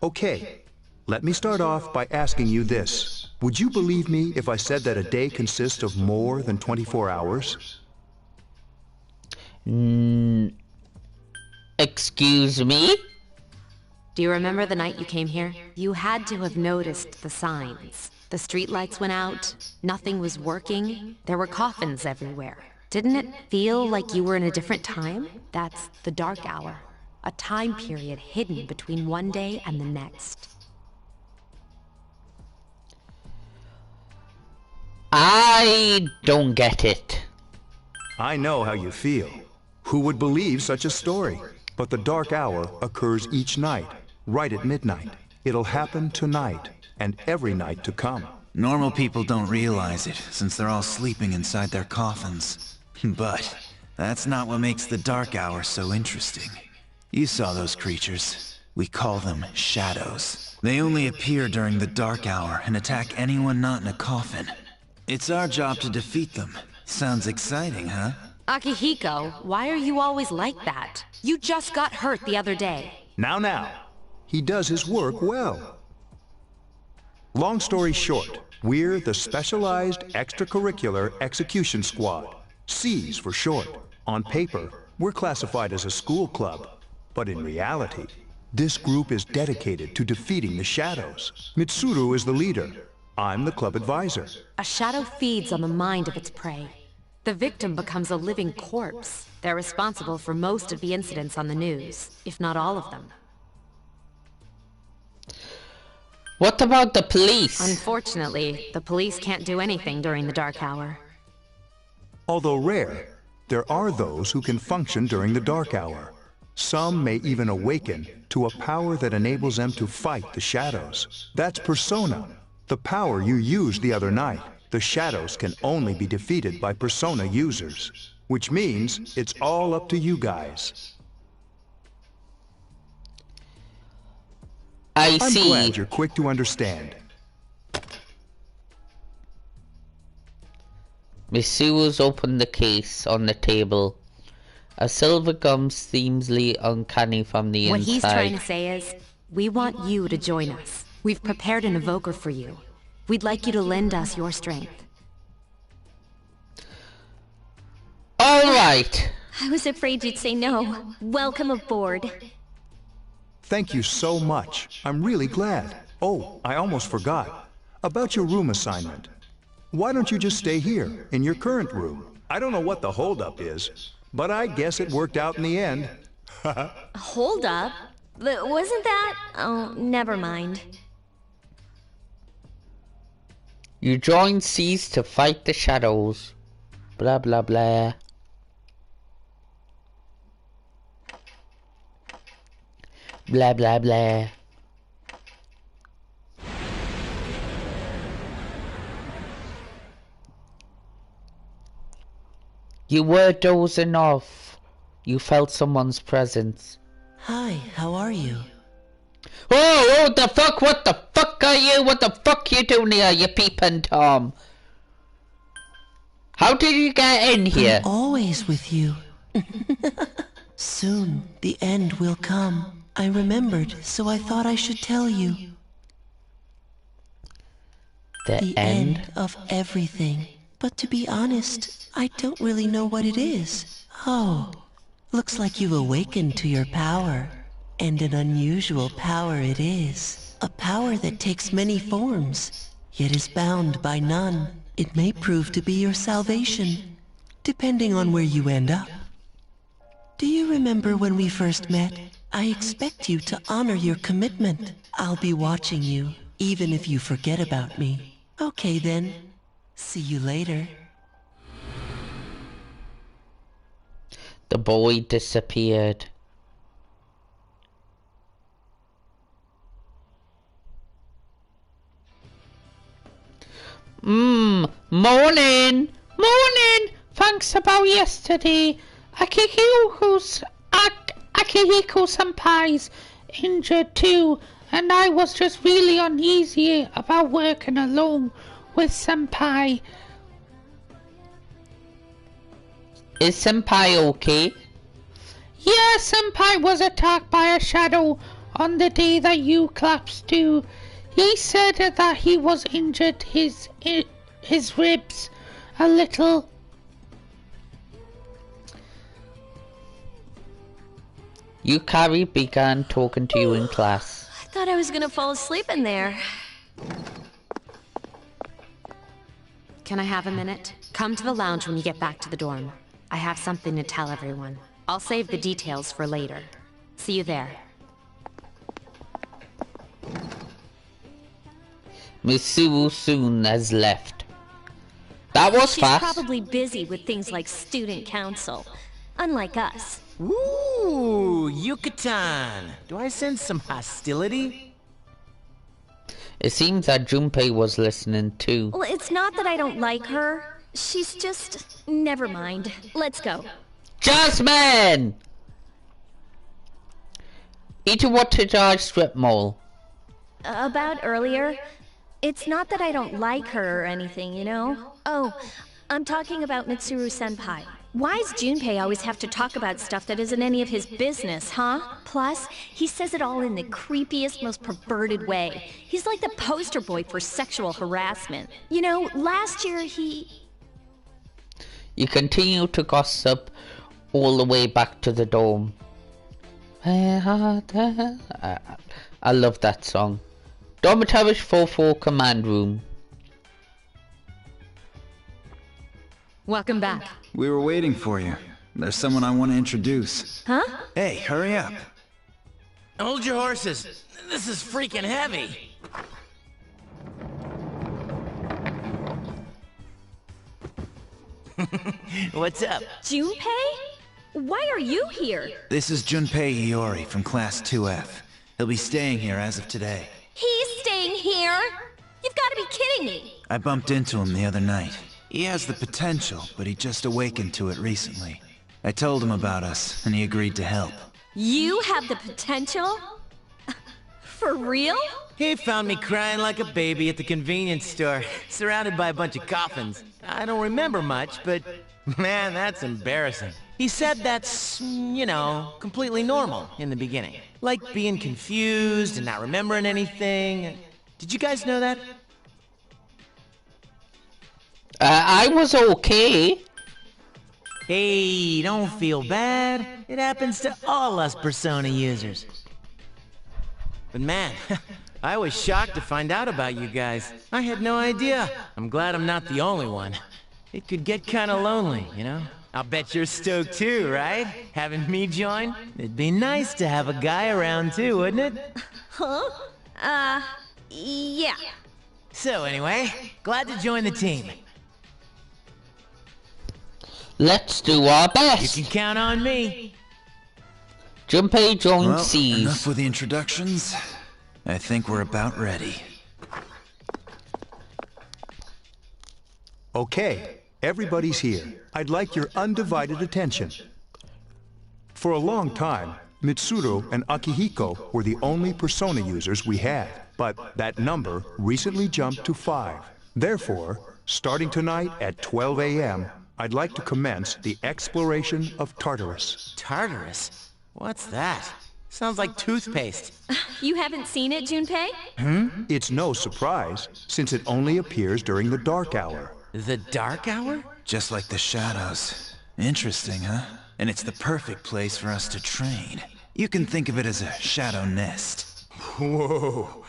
Okay, let me start off by asking you this. Would you believe me if I said that a day consists of more than 24 hours? Excuse me? Do you remember the night you came here? You had to have noticed the signs. The streetlights went out, nothing was working, there were coffins everywhere. Didn't it feel like you were in a different time? That's the dark hour. A time period hidden between one day and the next. I don't get it. I know how you feel. Who would believe such a story? But the dark hour occurs each night, right at midnight. It'll happen tonight, and every night to come. Normal people don't realize it, since they're all sleeping inside their coffins. But that's not what makes the dark hour so interesting. You saw those creatures. We call them shadows. They only appear during the dark hour and attack anyone not in a coffin. It's our job to defeat them. Sounds exciting, huh? Akihiko, why are you always like that? You just got hurt the other day. Now. He does his work well. Long story short, we're the Specialized Extracurricular Execution Squad. SEAS for short. On paper, we're classified as a school club. But in reality, this group is dedicated to defeating the shadows. Mitsuru is the leader. I'm the club advisor. A shadow feeds on the mind of its prey. The victim becomes a living corpse. They're responsible for most of the incidents on the news, if not all of them. What about the police? Unfortunately, the police can't do anything during the dark hour. Although rare, there are those who can function during the dark hour. Some may even awaken to a power that enables them to fight the shadows. That's Persona, the power you used the other night. The shadows can only be defeated by Persona users, which means it's all up to you guys. I'm glad you're quick to understand. Misuo's opened the case on the table. A silver gum seemsly uncanny from the What inside. he's trying to say is, we want you to join us. We've prepared an evoker for you. We'd like you to lend us your strength. Alright! I was afraid you'd say no. Welcome aboard. Thank you so much. I'm really glad. Oh, I almost forgot. About your room assignment. Why don't you just stay here, in your current room? I don't know what the holdup is, but I guess it worked out in the end. Hold up? Wasn't that? Oh, never mind. You join seas to fight the shadows. Blah blah blah. Blah blah blah. You were dozing off. You felt someone's presence. Hi, how are you? Oh, what the fuck? What the fuck are you? What the fuck you doing here, you peeping Tom? How did you get in here? I'm always with you. Soon, the end will come. I remembered, so I thought I should tell you. The end of everything. But to be honest, I don't really know what it is. Oh, looks like you've awakened to your power. And an unusual power it is. A power that takes many forms, yet is bound by none. It may prove to be your salvation, depending on where you end up. Do you remember when we first met? I expect you to honor your commitment. I'll be watching you, even if you forget about me. Okay then. See you later. The boy disappeared. Morning! Morning! Thanks about yesterday. Akihiko-senpai's injured too, and I was just really uneasy about working alone with Senpai. Is Senpai okay? Yeah, Senpai was attacked by a shadow on the day that you collapsed too. He said that he was injured his ribs a little. Yukari began talking to you in class. I thought I was gonna fall asleep in there. Can I have a minute? Come to the lounge when you get back to the dorm. I have something to tell everyone. I'll save the details for later. See you there. Mitsuru soon has left. That was She's fast. probably busy with things like student council. Unlike us. Ooh, Yucatan! Do I sense some hostility? It seems that Junpei was listening too. Well, it's not that I don't like her. She's just... Never mind. Let's go. Jasmine! Itawatajai strip mall. About earlier, it's not that I don't like her or anything, you know? Oh, I'm talking about Mitsuru-senpai. Why's Junpei always have to talk about stuff that isn't any of his business, huh? Plus, he says it all in the creepiest, most perverted way. He's like the poster boy for sexual harassment. You know, last year he... You continue to gossip all the way back to the dome. I love that song. Dormitory 4-4 command room. Welcome back. We were waiting for you. There's someone I want to introduce. Huh? Hey, hurry up. Hold your horses. This is freaking heavy. What's up? Junpei? Why are you here? This is Junpei Iori from Class 2F. He'll be staying here as of today. He's staying here? You've got to be kidding me. I bumped into him the other night. He has the potential, but he just awakened to it recently. I told him about us, and he agreed to help. You have the potential? For real? He found me crying like a baby at the convenience store, surrounded by a bunch of coffins. I don't remember much, but man, that's embarrassing. He said that's, you know, completely normal in the beginning. Like being confused and not remembering anything. Did you guys know that? I was okay. Hey, don't feel bad. It happens to all us Persona users. But man, I was shocked to find out about you guys. I had no idea. I'm glad I'm not the only one. It could get kinda lonely, you know? I'll bet you're stoked too, right? Having me join? It'd be nice to have a guy around too, wouldn't it? Huh? Yeah. So anyway, glad to join the team. Let's do our best. You can count on me. Junpei joined Well, Seas. enough with the introductions. I think we're about ready. Okay, everybody's here. I'd like your undivided attention. For a long time, Mitsuru and Akihiko were the only Persona users we had, but that number recently jumped to 5. Therefore, starting tonight at 12 a.m., I'd like to commence the exploration of Tartarus. Tartarus? What's that? Sounds like toothpaste. You haven't seen it, Junpei? It's no surprise, since it only appears during the dark hour. The dark hour? Just like the shadows. Interesting, huh? And it's the perfect place for us to train. You can think of it as a shadow nest. Whoa.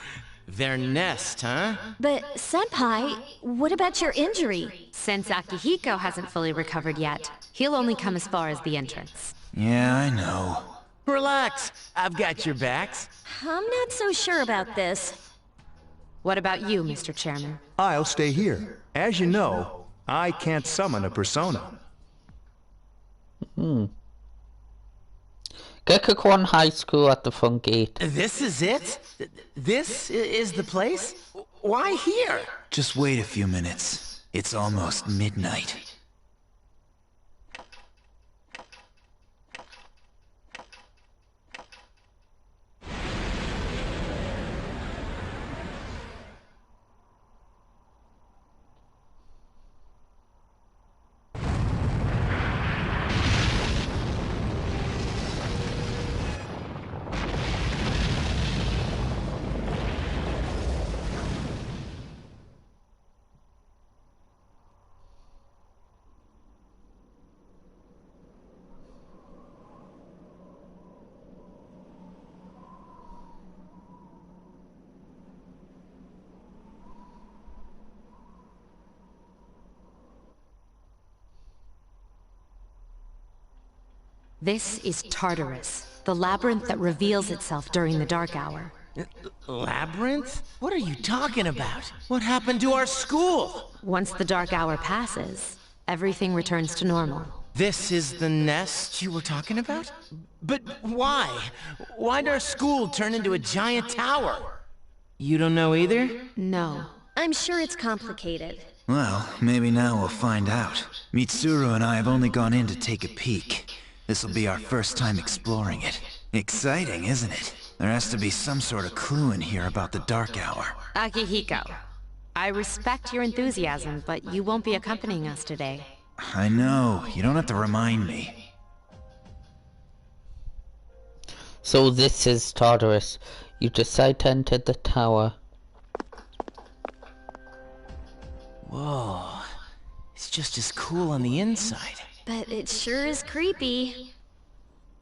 Their nest, huh? But, Senpai, what about your injury? Since Akihiko hasn't fully recovered yet, he'll only come as far as the entrance. Yeah, I know. Relax, I've got your backs. I'm not so sure about this. What about you, Mr. Chairman? I'll stay here. As you know, I can't summon a persona. Gekakon High School at the front gate. This is it? This is the place? Why here? Just wait a few minutes. It's almost midnight. This is Tartarus, the labyrinth that reveals itself during the dark hour. Labyrinth? What are you talking about? What happened to our school? Once the dark hour passes, everything returns to normal. This is the nest you were talking about? But why? Why'd our school turn into a giant tower? You don't know either? No. I'm sure it's complicated. Well, maybe now we'll find out. Mitsuru and I have only gone in to take a peek. This'll be our first time exploring it. Exciting, isn't it? There has to be some sort of clue in here about the dark hour. Akihiko, I respect your enthusiasm, but you won't be accompanying us today. I know, you don't have to remind me. So this is Tartarus. You decide to enter the tower. Whoa. It's just as cool on the inside. But it sure is creepy.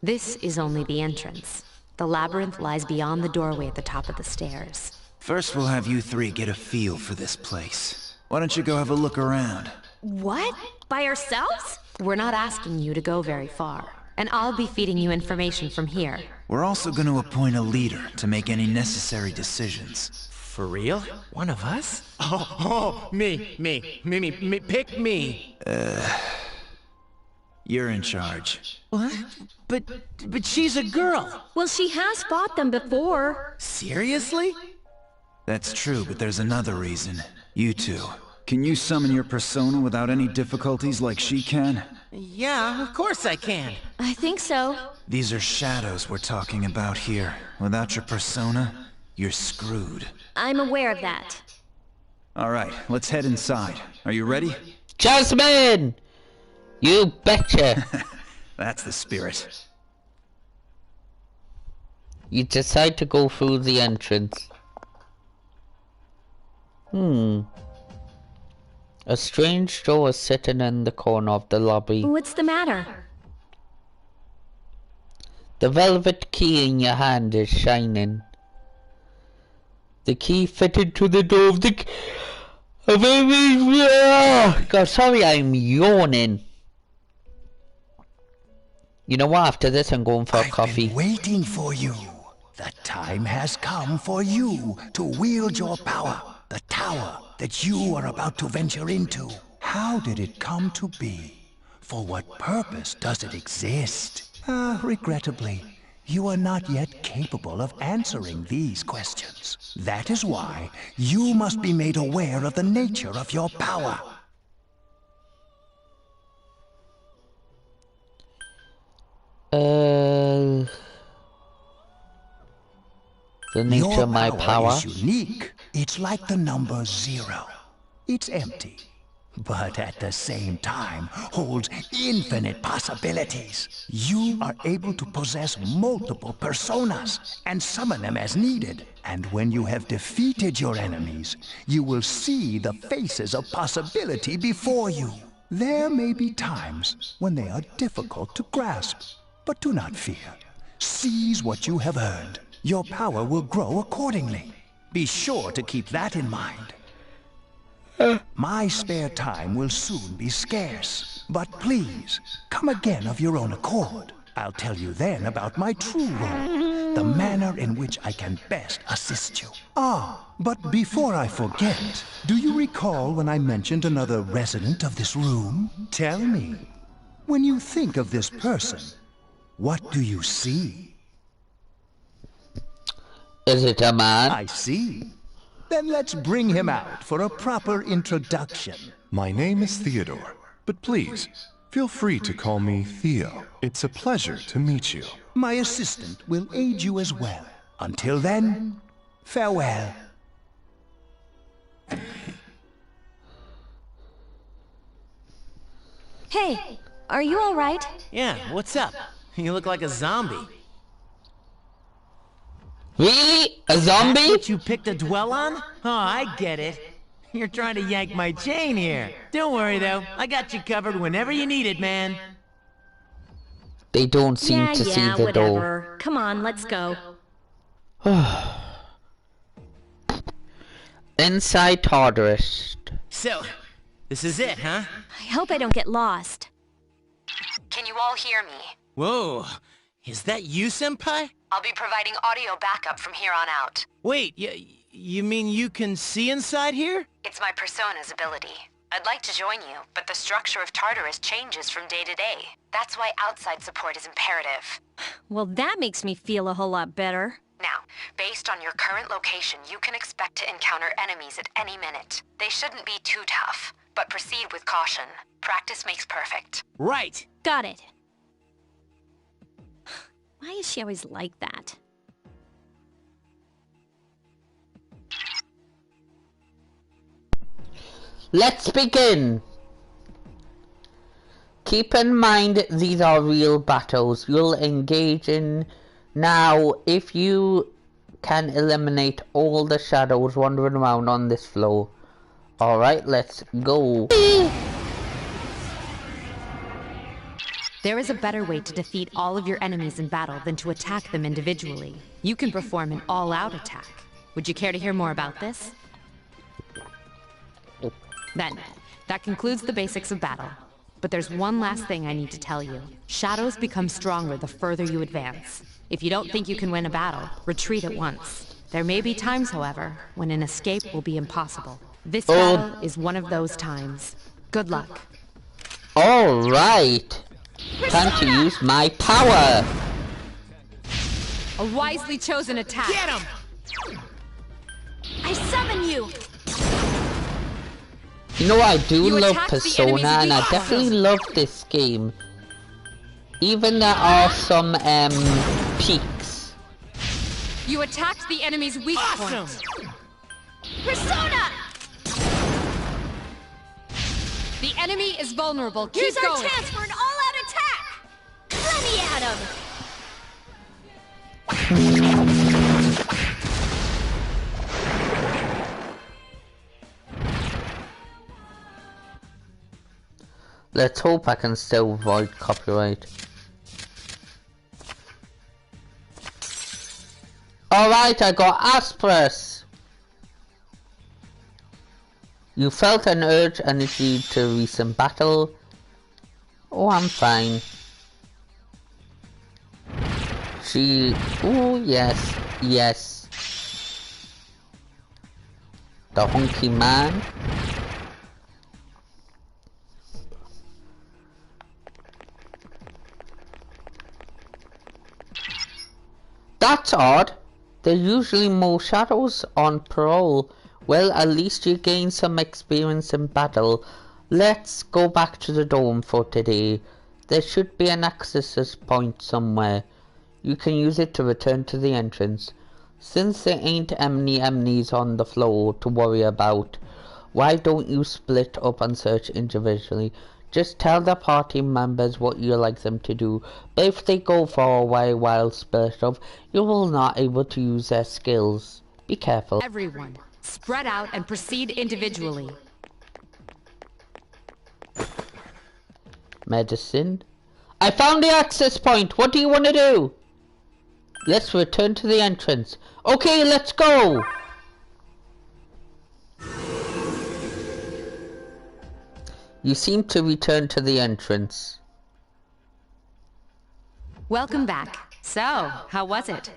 This is only the entrance. The labyrinth lies beyond the doorway at the top of the stairs. First we'll have you three get a feel for this place. Why don't you go have a look around? What? By ourselves? We're not asking you to go very far, and I'll be feeding you information from here. We're also going to appoint a leader to make any necessary decisions. For real? One of us? Me, pick me. You're in charge. What? But she's a girl. Well, she has fought them before. Seriously? That's true, but there's another reason. You two. Can you summon your persona without any difficulties like she can? Yeah, of course I can. I think so. These are shadows we're talking about here. Without your persona, you're screwed. I'm aware of that. Alright, let's head inside. Are you ready? Jasmine! You betcha! That's the spirit. You decide to go through the entrance. A strange door is sitting in the corner of the lobby. What's the matter? The velvet key in your hand is shining. The key fitted to the door of the... God, sorry, I'm yawning. You know what? After this, I'm going for a coffee. I've been waiting for you. The time has come for you to wield your power. The tower that you are about to venture into. How did it come to be? For what purpose does it exist? Regrettably, you are not yet capable of answering these questions. That is why you must be made aware of the nature of your power. The nature of my power is unique. It's like the number 0. It's empty, but at the same time holds infinite possibilities. You are able to possess multiple personas and summon them as needed. And when you have defeated your enemies, you will see the faces of possibility before you. There may be times when they are difficult to grasp, but do not fear. Seize what you have earned. Your power will grow accordingly. Be sure to keep that in mind. My spare time will soon be scarce, but please, come again of your own accord. I'll tell you then about my true role, the manner in which I can best assist you. But before I forget, do you recall when I mentioned another resident of this room? Tell me, when you think of this person, what do you see? Is it a man? I see. Then let's bring him out for a proper introduction. My name is Theodore, but please, feel free to call me Theo. It's a pleasure to meet you. My assistant will aid you as well. Until then, farewell. Hey, are you all right? Yeah, what's up? You look like a zombie. Really? A zombie? That's what you picked to dwell on? Oh, I get it. You're trying to yank my chain here. Don't worry, though. I got you covered whenever you need it, man. They don't seem to see the whatever. door. Come on, let's go. Inside Tartarus. So, this is it, huh? I hope I don't get lost. Can you all hear me? Whoa. Is that you, Senpai? I'll be providing audio backup from here on out. Wait, you mean you can see inside here? It's my persona's ability. I'd like to join you, but the structure of Tartarus changes from day to day. That's why outside support is imperative. Well, that makes me feel a whole lot better. Now, based on your current location, you can expect to encounter enemies at any minute. They shouldn't be too tough, but proceed with caution. Practice makes perfect. Right. Got it. Why is she always like that? Let's begin. Keep in mind these are real battles you'll engage in. Now, if you can eliminate all the shadows wandering around on this floor. Alright, let's go. There is a better way to defeat all of your enemies in battle than to attack them individually. You can perform an all-out attack. Would you care to hear more about this? Then, that concludes the basics of battle. But there's one last thing I need to tell you. Shadows become stronger the further you advance. If you don't think you can win a battle, retreat at once. There may be times, however, when an escape will be impossible. This battle is one of those times. Good luck. Alright. Time to use my power. A wisely chosen attack. Get him! I summon you! You know, I do love Persona, and I definitely love this game. Even there are some peaks. You attacked the enemy's weak point. Persona! The enemy is vulnerable. Keep Here's going. our chance for an all-out attack! Got him. Let's hope I can still avoid copyright. Alright, I got Aspris. You felt an urge energy to recent battle. Oh, I'm fine. Oh, yes, yes. The hunky man. That's odd. There are usually more shadows on parole. Well, at least you gain some experience in battle. Let's go back to the dome for today. There should be an access point somewhere. You can use it to return to the entrance. Since there ain't any enemies on the floor to worry about, why don't you split up and search individually? Just tell the party members what you like them to do, but if they go far away while split up, you will not able to use their skills. Be careful. Everyone, spread out and proceed individually. Medicine. I found the access point. What do you want to do? Let's return to the entrance. Okay, let's go. You seem to return to the entrance. Welcome back. So, how was it?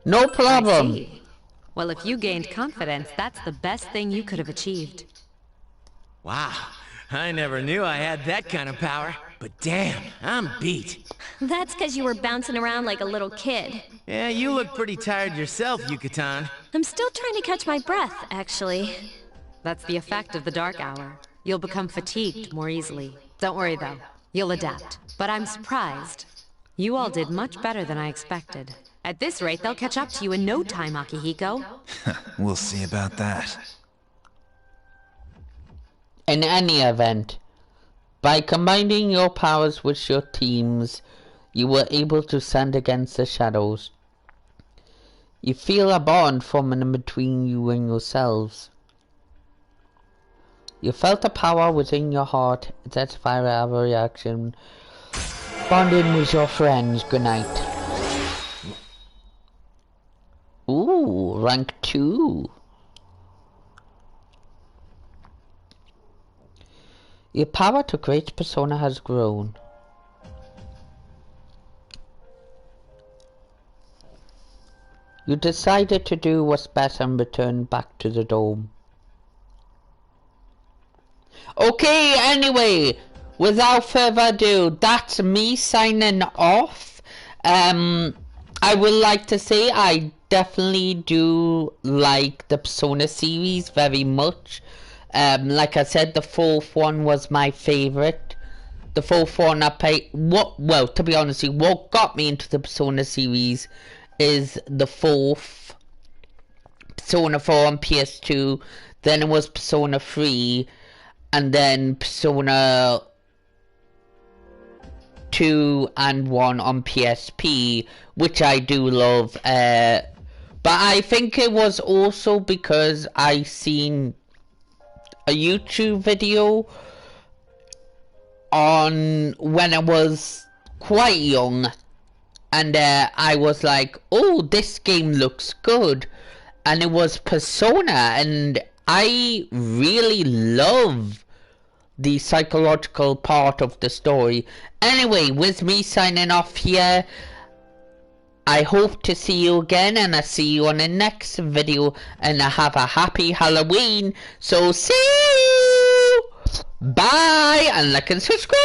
No problem. I see. Well, if you gained confidence, that's the best thing you could have achieved. Wow, I never knew I had that kind of power. But damn, I'm beat. That's because you were bouncing around like a little kid. Yeah, you look pretty tired yourself, Yucatan. I'm still trying to catch my breath, actually. That's the effect of the dark hour. You'll become fatigued more easily. Don't worry though, you'll adapt. But I'm surprised. You all did much better than I expected. At this rate, they'll catch up to you in no time, Akihiko. We'll see about that. In any event, by combining your powers with your teams, you were able to stand against the shadows. You feel a bond forming between you and yourselves. You felt a power within your heart that fire a reaction. Bonding with your friends. Good night. Ooh, rank 2. Your power to create persona has grown. You decided to do what's best and return back to the dome. Okay, anyway, without further ado, that's me signing off. I would like to say I definitely do like the Persona series very much. Like I said, the fourth one was my favorite. The fourth one I played. Well, to be honest, what got me into the Persona series is the fourth Persona 4 on PS2. Then it was Persona 3, and then Persona 2 and 1 on PSP, which I do love. But I think it was also because I seen a YouTube video on when I was quite young, and I was like, oh, this game looks good, and it was Persona, and I really love the psychological part of the story. Anyway, with me signing off here, I hope to see you again, and I see you on the next video, and I have a happy Halloween. So see you! Bye, and like and subscribe!